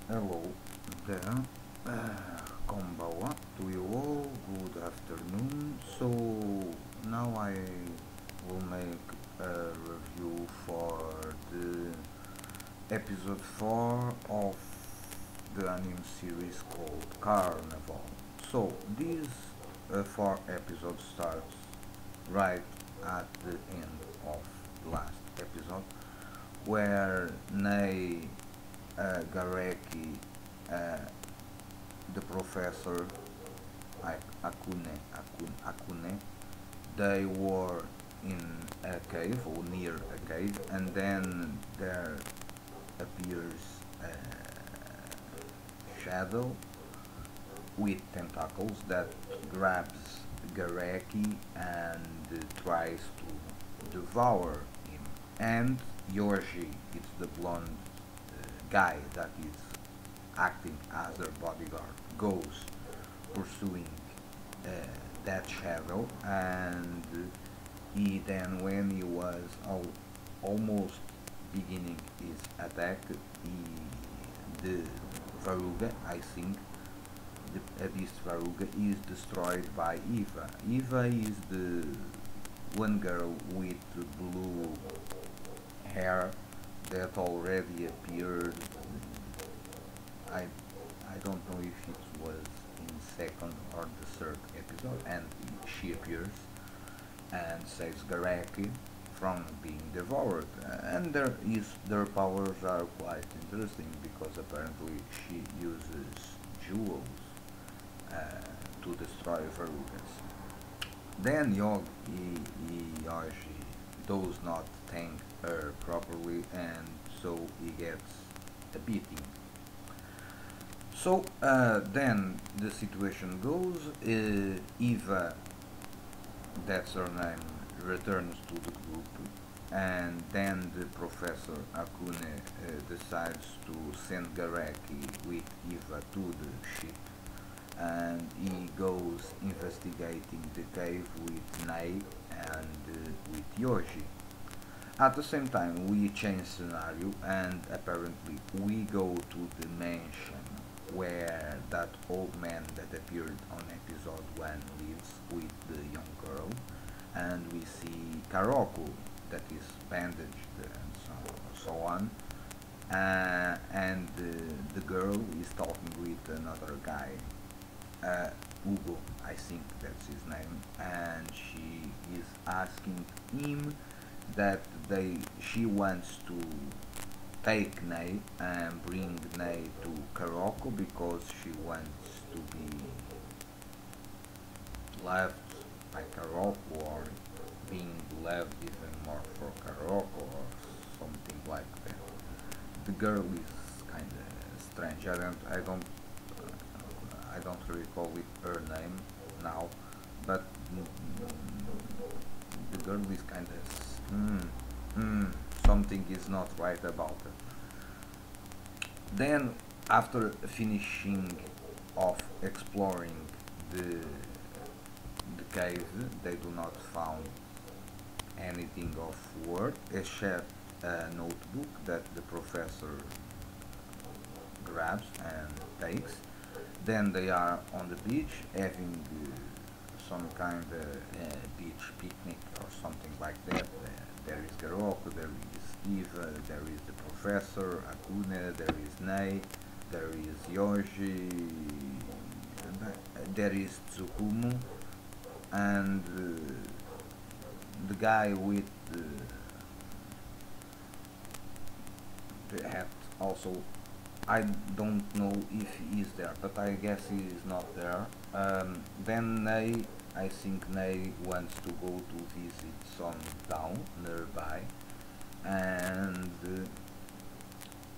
Hello there, konbanwa to you all, good afternoon. So now I will make a review for the episode 4 of the anime series called Karneval. So these 4 episodes starts right at the end of the last episode where Nei Gareki, uh, the professor Akune, they were in a cave or near a cave, and then there appears a shadow with tentacles that grabs Gareki and tries to devour him. And Yoshi, it's the blonde guy that is acting as their bodyguard, goes pursuing uh, that shadow, and he then, when he was almost beginning his attack, the Varuga, I think, the Beast Varuga, is destroyed by Eva. Eva is the one girl with blue hair that already appeared. I I don't know if it was in second or the third episode, and she appears and saves Gareki from being devoured. And their powers are quite interesting because apparently she uses jewels to destroy Verugas. Then Yoshi does not thank her properly, and so he gets a beating. So then the situation goes, Eva, that's her name, returns to the group, and then the Professor Akune decides to send Gareki with Eva to the ship, and he goes investigating the cave with Nai and with Yoshi. At the same time, we change scenario, and apparently we go to the mansion where that old man that appeared on episode 1 lives with the young girl, and we see Karoko that is bandaged and so on, and the girl is talking with another guy, Hugo, I think that's his name, and she is asking him that she wants to take Ney and bring Ney to Karoko because she wants to be loved by Karoko, or being loved even more for Karoko, or something like that. The girl is kind of strange. I don't recall it, her name now, but the girl is kind of something is not right about her. Then, after finishing off exploring the the cave, they do not found anything of worth except a notebook that the professor grabs and takes. Then they are on the beach having some kind of beach picnic or something like that. There is Garoko, there is Eva, there is the professor, Akune, there is Nei, there is Yoshi, there is Tsukumu, and the guy with the hat also. I don't know if he is there, but I guess he is not there. Then Nei, I think Nei wants to go to visit some town nearby, and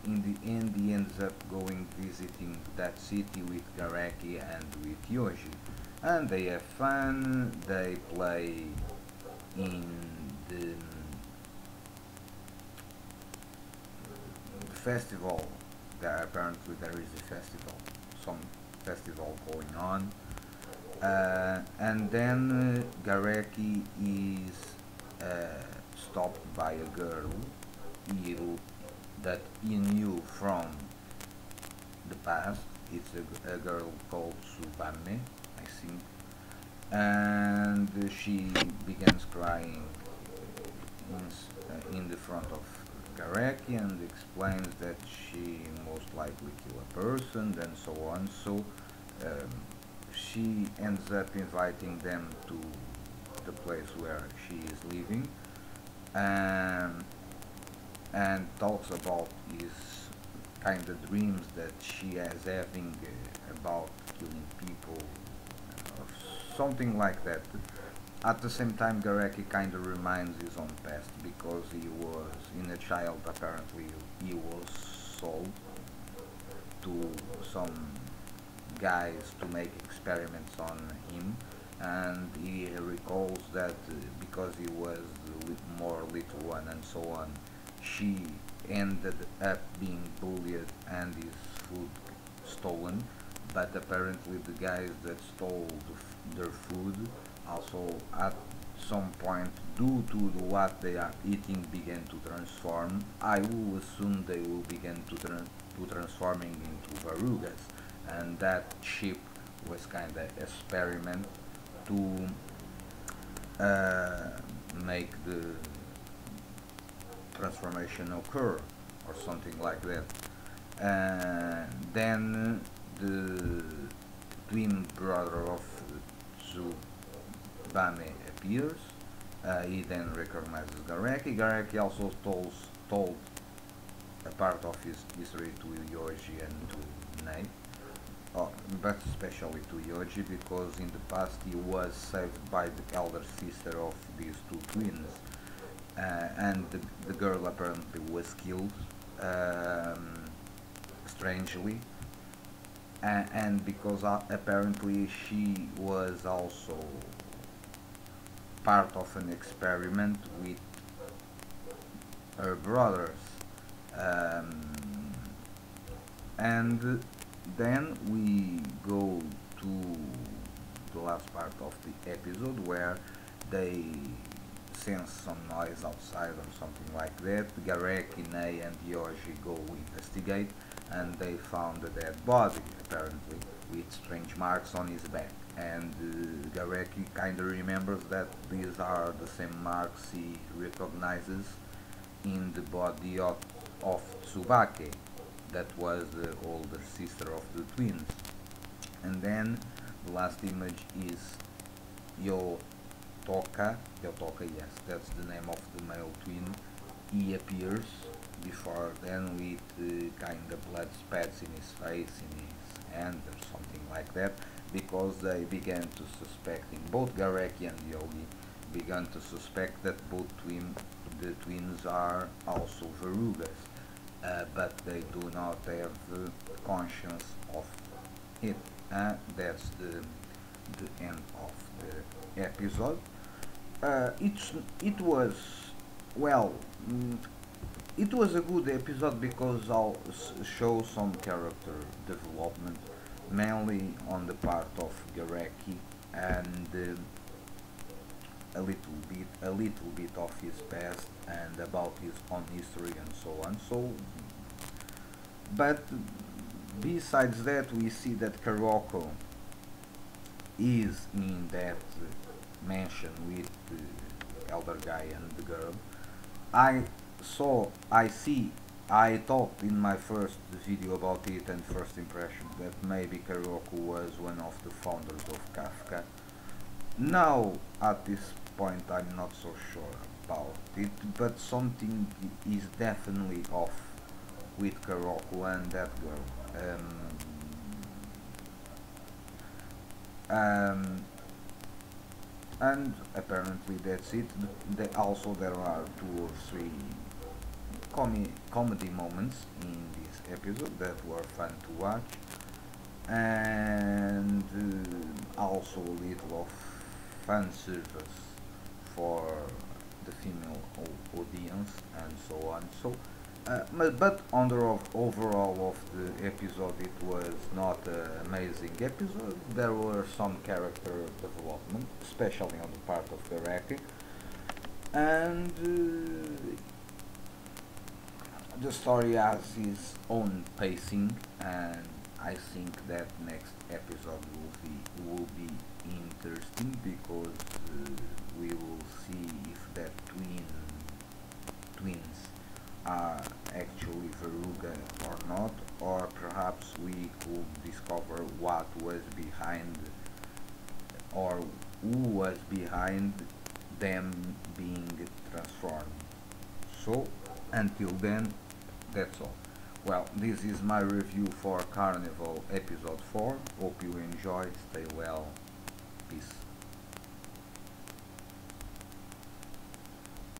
in the end he ends up going visiting that city with Gareki and with Yoshi. And they have fun, they play in the festival. Apparently there is a festival, some festival going on, and then Gareki is stopped by a girl, Iru, that he knew from the past. It's a girl called Subame, I think, and she begins crying in the front of Gareki and explains that she most likely killed a person, and so on. So um, she ends up inviting them to the place where she is living, and talks about his kind of dreams that she has having about killing people, or something like that. At the same time, Gareki kind of reminds his own past because he was, in a child, apparently he was sold to some guys to make experiments on him, and he recalls that because he was the more little one and so on, she ended up being bullied and his food stolen, but apparently the guys that stole their food also at some point, due to what they are eating, began to transform. I will assume they will begin to transforming into verrugas, and that ship was kind of experiment to make the transformation occur or something like that. And then the twin brother of Tsubame appears. He then recognizes Gareki. Gareki also told a part of his history to Yoji and to Nei, but especially to Yoji because in the past he was saved by the elder sister of these two twins, and the girl apparently was killed strangely, and because apparently she was also part of an experiment with her brothers, um, and then we go to the last part of the episode where they sense some noise outside or something like that. Gareki, Nei and Yoshi go investigate, and they found a dead body apparently with strange marks on his back, and Gareki kinda remembers that these are the same marks he recognizes in the body of Tsubake, that was the older sister of the twins. And then the last image is Yotoka, yes, that's the name of the male twin. He appears before then with kind of blood spads in his face, in his hand, or something like that, because they began to suspect, in both Gareki and Yogi, began to suspect that the twins are also verrugas, but they do not have conscience of it. That's the end of the episode. It was, well, it was a good episode because I'll show some character development, mainly on the part of Gareki, and a little bit of his past and about his own history and so on. So, but besides that, we see that Karoko is in that mansion with the elder guy and the girl. I thought in my first video about it and first impression that maybe Karoko was one of the founders of Kafka. Now, at this point, I'm not so sure about it, but something is definitely off with Karoko and that girl. And apparently that's it. There are 2 or 3 comedy moments in this episode that were fun to watch, and also a little of fan service for the female audience and so on. So, but on the overall of the episode, it was not an amazing episode. There were some character development, especially on the part of Gareki, and the story has its own pacing, and I think that next episode will be interesting because we will see if that twins are actually Veruga or not, or perhaps we could discover what was behind, or who was behind them being transformed. So, until then, that's all. Well, this is my review for Carnival episode 4. Hope you enjoy. Stay well. Peace.